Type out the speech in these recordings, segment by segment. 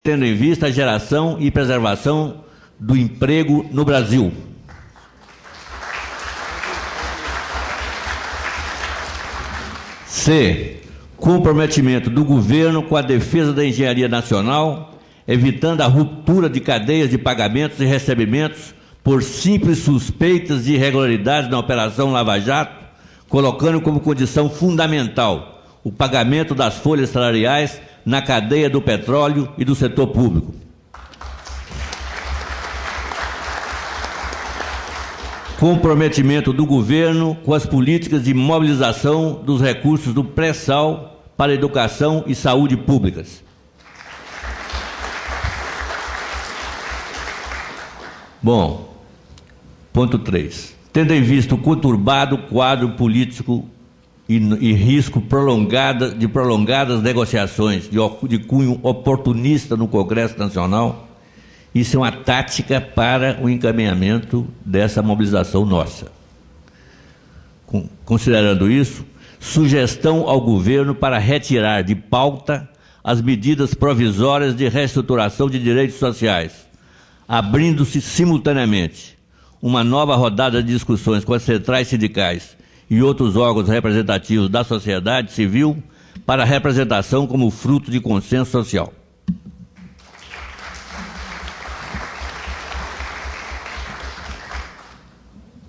tendo em vista a geração e preservação do emprego no Brasil. C. Comprometimento do governo com a defesa da engenharia nacional, evitando a ruptura de cadeias de pagamentos e recebimentos por simples suspeitas de irregularidades na Operação Lava Jato, colocando como condição fundamental o pagamento das folhas salariais na cadeia do petróleo e do setor público. Comprometimento do governo com as políticas de mobilização dos recursos do pré-sal para educação e saúde públicas. Bom, ponto 3. Tendo em vista o conturbado quadro político e risco de prolongadas negociações de cunho oportunista no Congresso Nacional, isso é uma tática para o encaminhamento dessa mobilização nossa. Considerando isso, sugestão ao governo para retirar de pauta as medidas provisórias de reestruturação de direitos sociais, abrindo-se simultaneamente uma nova rodada de discussões com as centrais sindicais e outros órgãos representativos da sociedade civil para a representação como fruto de consenso social.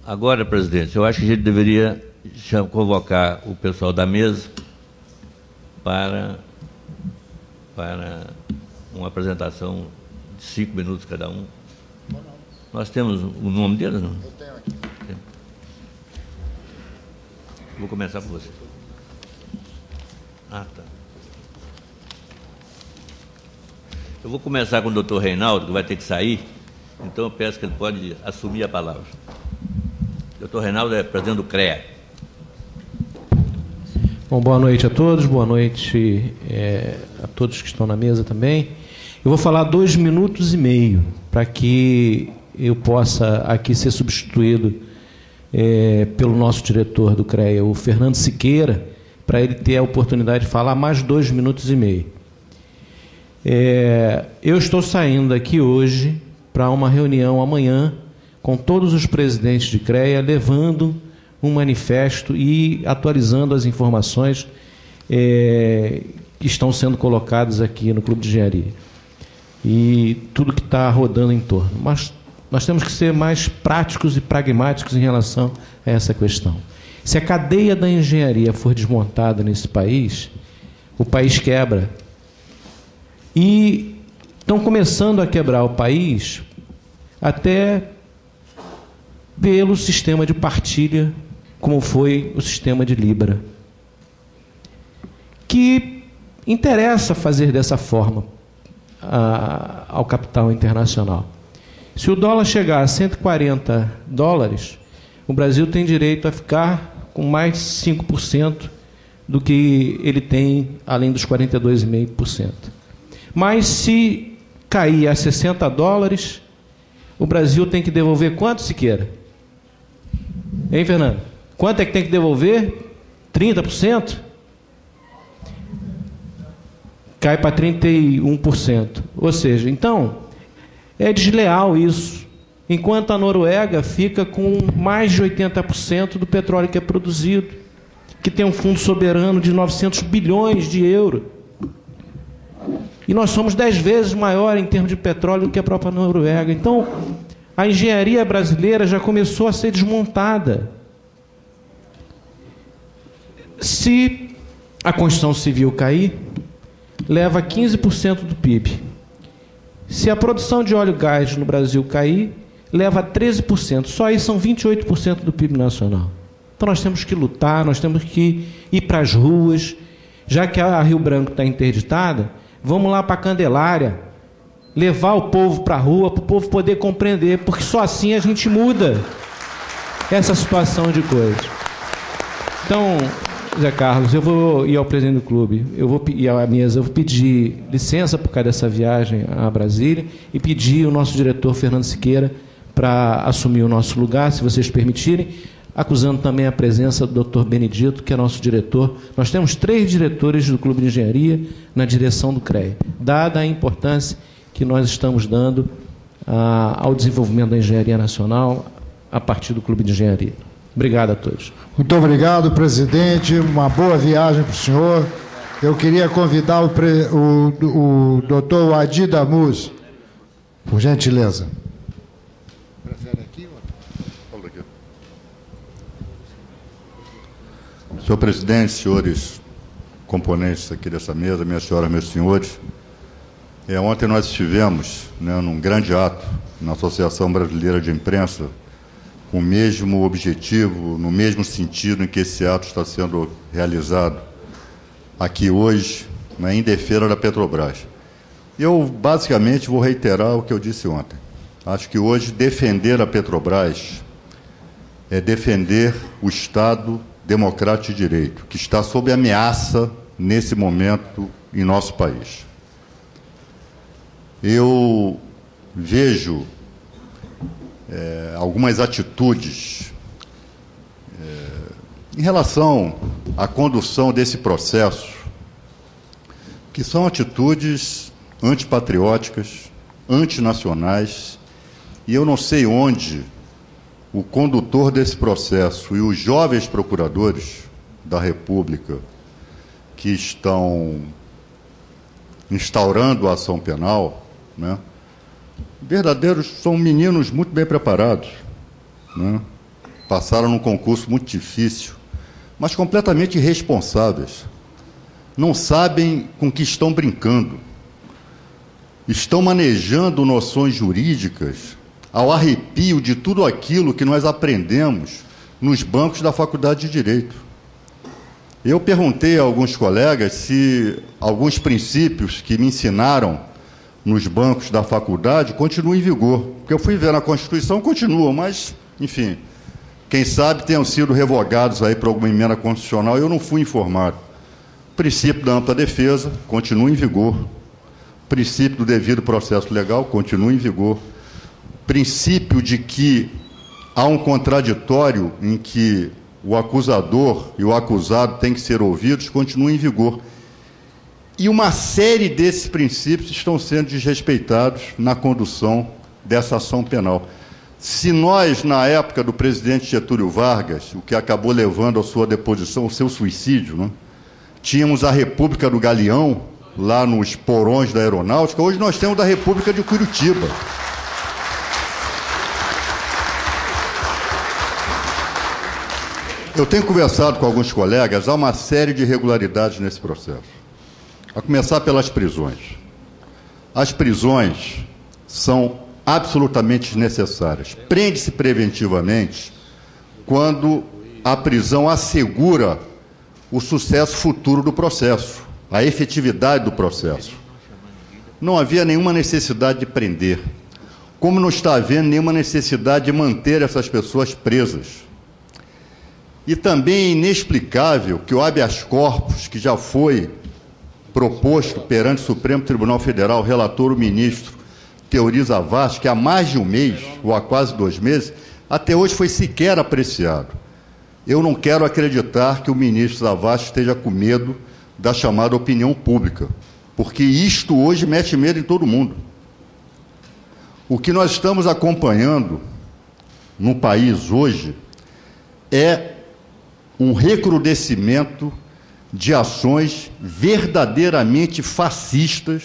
Agora, presidente, eu acho que a gente deveria convocar o pessoal da mesa para uma apresentação de 5 minutos cada um. Nós temos o nome deles, não? Eu tenho aqui. Vou começar por você. Ah, tá. Eu vou começar com o doutor Reinaldo, que vai ter que sair, então eu peço que ele pode assumir a palavra. Doutor Reinaldo é presidente do CREA. Bom, boa noite a todos, boa noite a todos que estão na mesa também. Eu vou falar 2 minutos e meio, para que eu possa aqui ser substituído pelo nosso diretor do CREA, o Fernando Siqueira, para ele ter a oportunidade de falar mais 2 minutos e meio. Eu estou saindo aqui hoje para uma reunião amanhã com todos os presidentes de CREA, levando um manifesto e atualizando as informações que estão sendo colocadas aqui no Clube de Engenharia. E tudo que está rodando em torno. Mas nós temos que ser mais práticos e pragmáticos em relação a essa questão. Se a cadeia da engenharia for desmontada nesse país, o país quebra. E estão começando a quebrar o país até pelo sistema de partilha, como foi o sistema de Libra, que interessa fazer dessa forma ao capital internacional. Se o dólar chegar a 140 dólares, o Brasil tem direito a ficar com mais 5% do que ele tem, além dos 42,5%. Mas se cair a 60 dólares, o Brasil tem que devolver quanto, Siqueira? Hein, Fernando? Quanto é que tem que devolver? 30%? Cai para 31%. Ou seja, então, é desleal isso. Enquanto a Noruega fica com mais de 80% do petróleo que é produzido, que tem um fundo soberano de 900 bilhões de euros. E nós somos 10 vezes maior em termos de petróleo do que a própria Noruega. Então, a engenharia brasileira já começou a ser desmontada. Se a construção civil cair, leva 15% do PIB. Se a produção de óleo e gás no Brasil cair, leva 13%. Só aí são 28% do PIB nacional. Então nós temos que lutar, nós temos que ir para as ruas. Já que a Rio Branco está interditada, vamos lá para a Candelária, levar o povo para a rua, para o povo poder compreender, porque só assim a gente muda essa situação de coisa. Então, Zé Carlos, eu vou ir ao presidente do clube, eu vou ir à mesa, eu vou pedir licença por causa dessa viagem a Brasília e pedir o nosso diretor, Fernando Siqueira, para assumir o nosso lugar, se vocês permitirem, acusando também a presença do Dr. Benedito, que é nosso diretor. Nós temos 3 diretores do Clube de Engenharia na direção do CREA, dada a importância que nós estamos dando ao desenvolvimento da engenharia nacional a partir do Clube de Engenharia. Obrigado a todos. Muito obrigado, presidente. Uma boa viagem para o senhor. Eu queria convidar o doutor Adi Damuz, por gentileza. Prefere aqui? Senhor presidente, senhores componentes aqui dessa mesa, minhas senhoras, meus senhores, ontem nós estivemos, num grande ato na Associação Brasileira de Imprensa, com o mesmo objetivo, no mesmo sentido em que esse ato está sendo realizado aqui hoje, em defesa da Petrobras. Eu, basicamente, vou reiterar o que eu disse ontem. Acho que hoje defender a Petrobras é defender o Estado democrático de direito, que está sob ameaça nesse momento em nosso país. Eu vejo algumas atitudes em relação à condução desse processo, que são atitudes antipatrióticas, antinacionais, e eu não sei onde o condutor desse processo e os jovens procuradores da República que estão instaurando a ação penal, verdadeiros, são meninos muito bem preparados, passaram num concurso muito difícil, mas completamente irresponsáveis. Não sabem com que estão brincando. Estão manejando noções jurídicas ao arrepio de tudo aquilo que nós aprendemos nos bancos da Faculdade de Direito. Eu perguntei a alguns colegas se alguns princípios que me ensinaram nos bancos da faculdade continuam em vigor. Porque eu fui ver na Constituição, continuam, mas, enfim, quem sabe tenham sido revogados aí por alguma emenda constitucional, eu não fui informado. O princípio da ampla defesa continua em vigor. O princípio do devido processo legal continua em vigor. O princípio de que há um contraditório em que o acusador e o acusado têm que ser ouvidos continua em vigor. E uma série desses princípios estão sendo desrespeitados na condução dessa ação penal. Se nós, na época do presidente Getúlio Vargas, o que acabou levando à sua deposição, ao seu suicídio, tínhamos a República do Galeão, lá nos porões da aeronáutica, hoje nós temos a República de Curitiba. Eu tenho conversado com alguns colegas, há uma série de irregularidades nesse processo. A começar pelas prisões. As prisões são absolutamente desnecessárias. Prende-se preventivamente quando a prisão assegura o sucesso futuro do processo, a efetividade do processo. Não havia nenhuma necessidade de prender, como não está havendo nenhuma necessidade de manter essas pessoas presas. E também é inexplicável que o habeas corpus, que já foi proposto perante o Supremo Tribunal Federal, relator o ministro Teori Zavascki, que há mais de um mês, ou há quase 2 meses, até hoje foi sequer apreciado. Eu não quero acreditar que o ministro Zavascki esteja com medo da chamada opinião pública, porque isto hoje mete medo em todo mundo. O que nós estamos acompanhando no país hoje é um recrudescimento de ações verdadeiramente fascistas,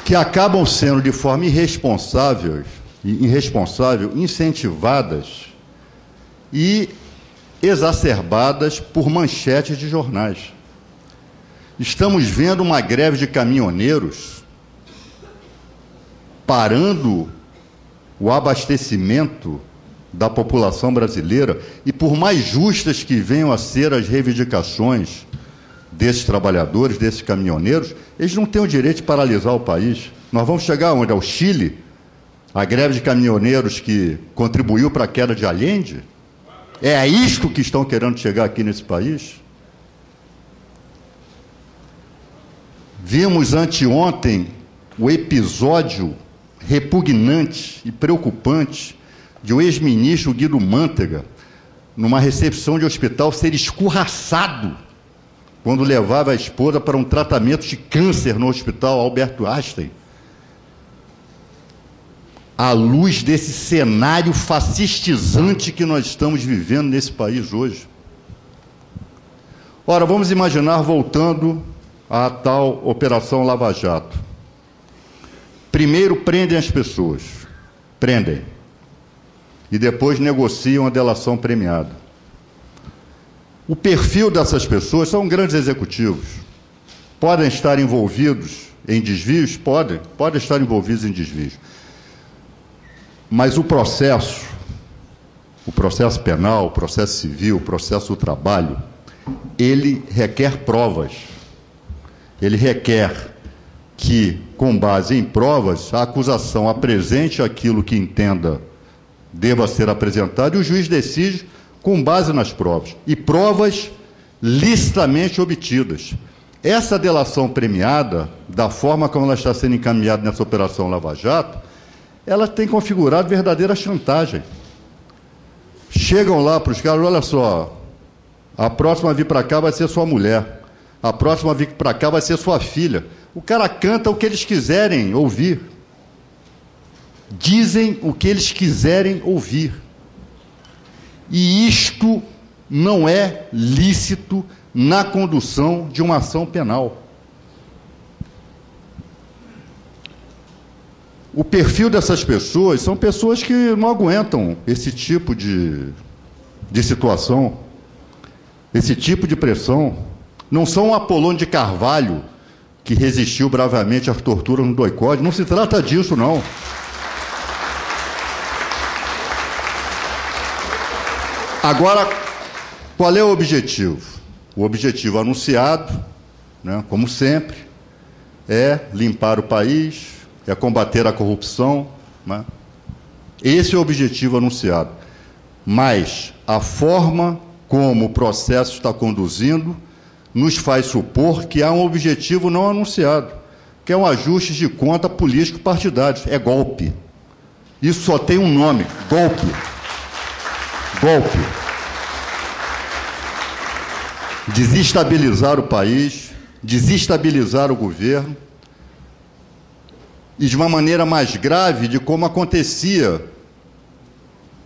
que acabam sendo de forma irresponsável, incentivadas e exacerbadas por manchetes de jornais. Estamos vendo uma greve de caminhoneiros parando o abastecimento da população brasileira, e por mais justas que venham a ser as reivindicações desses trabalhadores, desses caminhoneiros, eles não têm o direito de paralisar o país. Nós vamos chegar onde? Ao Chile? A greve de caminhoneiros que contribuiu para a queda de Allende? É a isto que estão querendo chegar aqui nesse país? Vimos anteontem o episódio repugnante e preocupante de o ex-ministro Guido Mantega, numa recepção de hospital, ser escorraçado quando levava a esposa para um tratamento de câncer no hospital Albert Einstein. À luz desse cenário fascistizante que nós estamos vivendo nesse país hoje. Ora, vamos imaginar, voltando à tal Operação Lava Jato. Primeiro prendem as pessoas, prendem, e depois negociam a delação premiada. O perfil dessas pessoas são grandes executivos. Podem estar envolvidos em desvios? Podem estar envolvidos em desvios. Mas o processo penal, o processo civil, o processo do trabalho, ele requer provas. Ele requer que, com base em provas, a acusação apresente aquilo que entenda deva ser apresentado e o juiz decide com base nas provas. E provas licitamente obtidas. Essa delação premiada, da forma como ela está sendo encaminhada nessa Operação Lava Jato, ela tem configurado verdadeira chantagem. Chegam lá para os caras, olha só, a próxima a vir para cá vai ser sua mulher, a próxima a vir para cá vai ser sua filha. O cara canta o que eles quiserem ouvir. Dizem o que eles quiserem ouvir. E isto não é lícito na condução de uma ação penal. O perfil dessas pessoas são pessoas que não aguentam esse tipo de situação, esse tipo de pressão. Não são o Apolônio de Carvalho, que resistiu bravamente às torturas no doicode. Não se trata disso, não. Agora, qual é o objetivo? O objetivo anunciado, né, como sempre, é limpar o país, é combater a corrupção, né? Esse é o objetivo anunciado. Mas a forma como o processo está conduzindo nos faz supor que há um objetivo não anunciado, que é um ajuste de conta político-partidário. É golpe. Isso só tem um nome: golpe. Golpe. Desestabilizar o país, desestabilizar o governo, e de uma maneira mais grave de como acontecia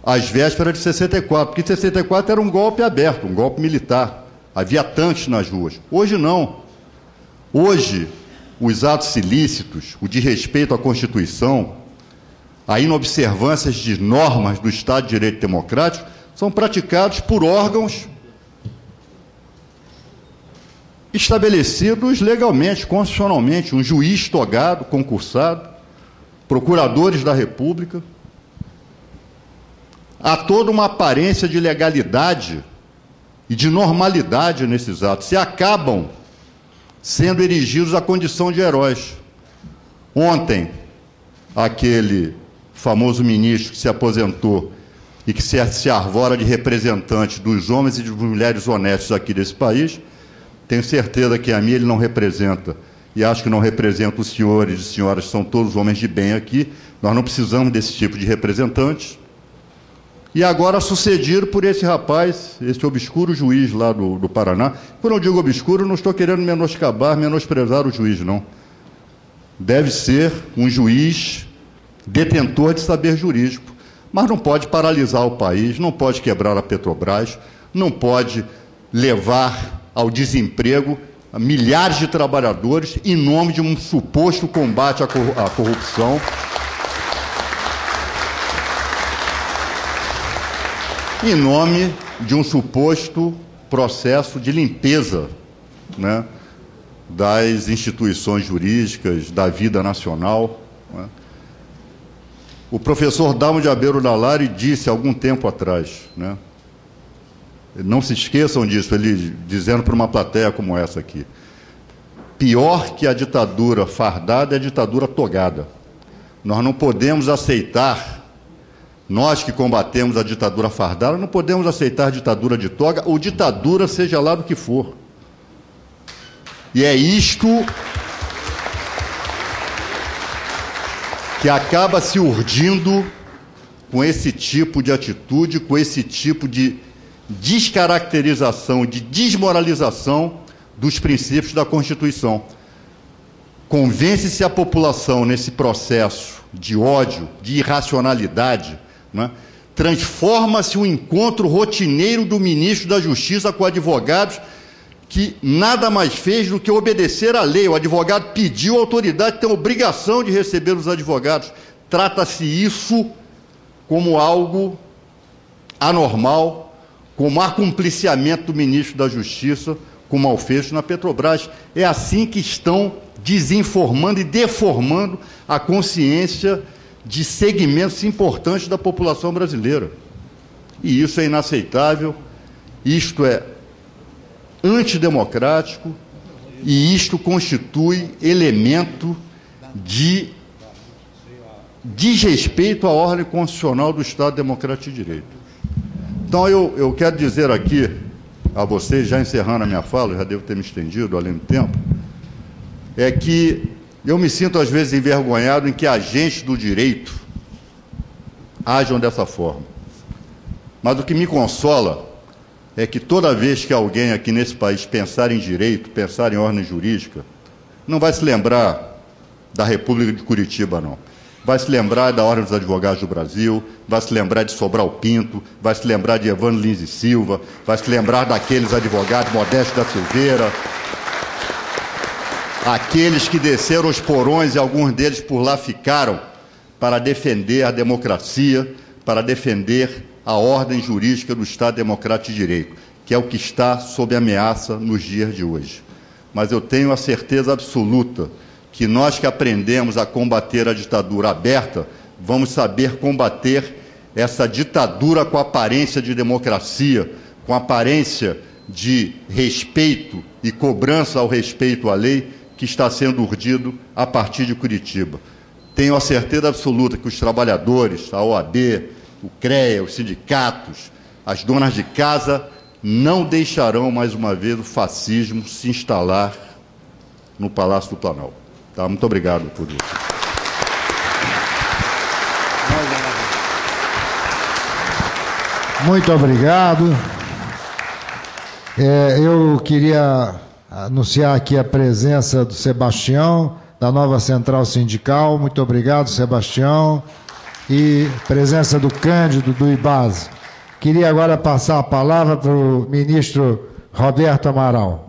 às vésperas de 64, porque 64 era um golpe aberto, um golpe militar, havia tanques nas ruas. Hoje não. Hoje, os atos ilícitos, o desrespeito à Constituição, a inobservância de normas do Estado de Direito Democrático são praticados por órgãos estabelecidos legalmente, constitucionalmente, um juiz togado, concursado, procuradores da República. Há toda uma aparência de legalidade e de normalidade nesses atos, e acabam sendo erigidos à condição de heróis. Ontem, aquele famoso ministro que se aposentou e que se arvora de representante dos homens e das mulheres honestos aqui desse país, tenho certeza que a mim ele não representa, e acho que não representa os senhores e senhoras, são todos homens de bem aqui. Nós não precisamos desse tipo de representantes. E agora sucedido por esse rapaz, esse obscuro juiz lá do Paraná. Quando eu digo obscuro, não estou querendo menosprezar o juiz, não. Deve ser um juiz detentor de saber jurídico, mas não pode paralisar o país, não pode quebrar a Petrobras, não pode levar ao desemprego a milhares de trabalhadores em nome de um suposto combate à corrupção. Em nome de um suposto processo de limpeza, né, das instituições jurídicas, da vida nacional, né. O professor Dalmo de Abeiro Dallari disse há algum tempo atrás, né, não se esqueçam disso, ele dizendo para uma plateia como essa aqui: pior que a ditadura fardada é a ditadura togada. Nós não podemos aceitar, nós que combatemos a ditadura fardada, não podemos aceitar ditadura de toga ou ditadura seja lá do que for. E é isto que acaba se urdindo com esse tipo de atitude, com esse tipo de descaracterização, de desmoralização dos princípios da Constituição. Convence-se a população nesse processo de ódio, de irracionalidade, né? Transforma-se um encontro rotineiro do ministro da Justiça com advogados que nada mais fez do que obedecer à lei. O advogado pediu, a autoridade tem a obrigação de receber os advogados. Trata-se isso como algo anormal, como acumpliciamento do ministro da Justiça com malfeito na Petrobras. É assim que estão desinformando e deformando a consciência de segmentos importantes da população brasileira. E isso é inaceitável, isto é antidemocrático e isto constitui elemento de desrespeito à ordem constitucional do Estado Democrático de Direito. Então, eu quero dizer aqui a vocês, já encerrando a minha fala, já devo ter me estendido além do tempo, é que eu me sinto, às vezes, envergonhado em que agentes do direito ajam dessa forma. Mas o que me consola é que toda vez que alguém aqui nesse país pensar em direito, pensar em ordem jurídica, não vai se lembrar da República de Curitiba, não. Vai se lembrar da Ordem dos Advogados do Brasil, vai se lembrar de Sobral Pinto, vai se lembrar de Evandro Lins e Silva, vai se lembrar daqueles advogados Modesto da Silveira, aqueles que desceram os porões e alguns deles por lá ficaram para defender a democracia, para defender a ordem jurídica do Estado Democrático de Direito, que é o que está sob ameaça nos dias de hoje. Mas eu tenho a certeza absoluta que nós que aprendemos a combater a ditadura aberta, vamos saber combater essa ditadura com aparência de democracia, com aparência de respeito e cobrança ao respeito à lei, que está sendo urdido a partir de Curitiba. Tenho a certeza absoluta que os trabalhadores, a OAB, o CREA, os sindicatos, as donas de casa, não deixarão mais uma vez o fascismo se instalar no Palácio do Planalto. Tá? Muito obrigado por isso. Muito obrigado. Eu queria anunciar aqui a presença do Sebastião, da nova Central Sindical. Muito obrigado, Sebastião. E presença do Cândido, do IBASE. Queria agora passar a palavra para o ministro Roberto Amaral.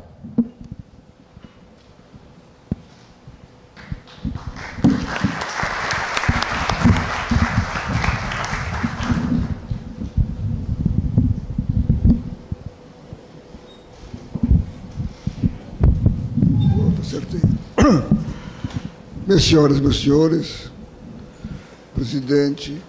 Minhas senhoras e meus senhores, presidente,